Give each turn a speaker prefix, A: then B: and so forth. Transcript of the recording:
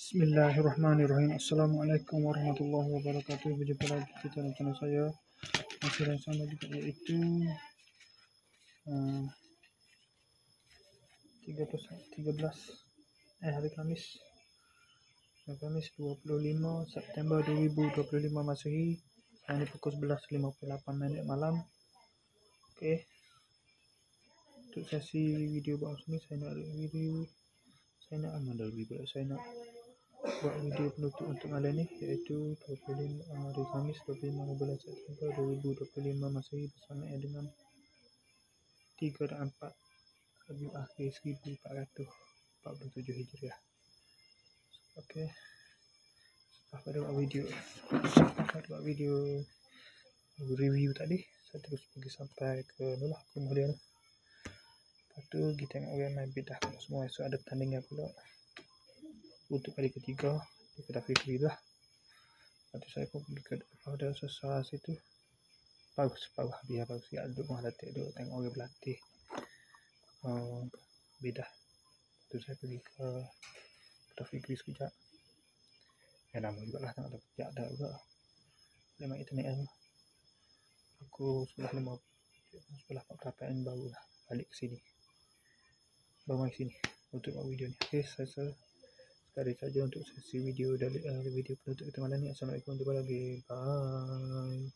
A: Bismillahirrahmanirrahim. Assalamualaikum warahmatullahi wabarakatuh. Berjumpa lagi kita dalam channel saya. Masih yang sama juga, iaitu 13 hari Khamis 25 September 2025 Masehi. Sekarang ni pukul 11.58 malam. Okey. Untuk sesi video baru ni saya nak buat video penutup untuk malam ni, iaitu 25 hari Khamis 25 bulan September 2025 Masehi, bersamaan dengan 3 dan 4 Rabiul Akhir 1447 Hijriah. Okey. Setelah pada buat video review tadi, saya terus pergi sampai ke nulah kemudian. Lepas tu kita tengok orang main bidah semua. So ada pertandingan pula untuk kali ketiga di Kedah Fikri lah. Lepas tu saya pun pergi ke pada sesar situ. Bagus siap duduk rumah latih, duduk tengok orang berlatih bidah. Lepas tu saya pergi ke Kedah Fikri sekejap. Lama jugalah, tengok sekejap dah juga. Memang internet tu. Aku sebelah 48 baru lah balik ke sini. Baru mai sini untuk buat video ni. Okey, saya sekali saja untuk sesi video dari video penutup kita malam ni. Assalamualaikum, jumpa lagi. Bye.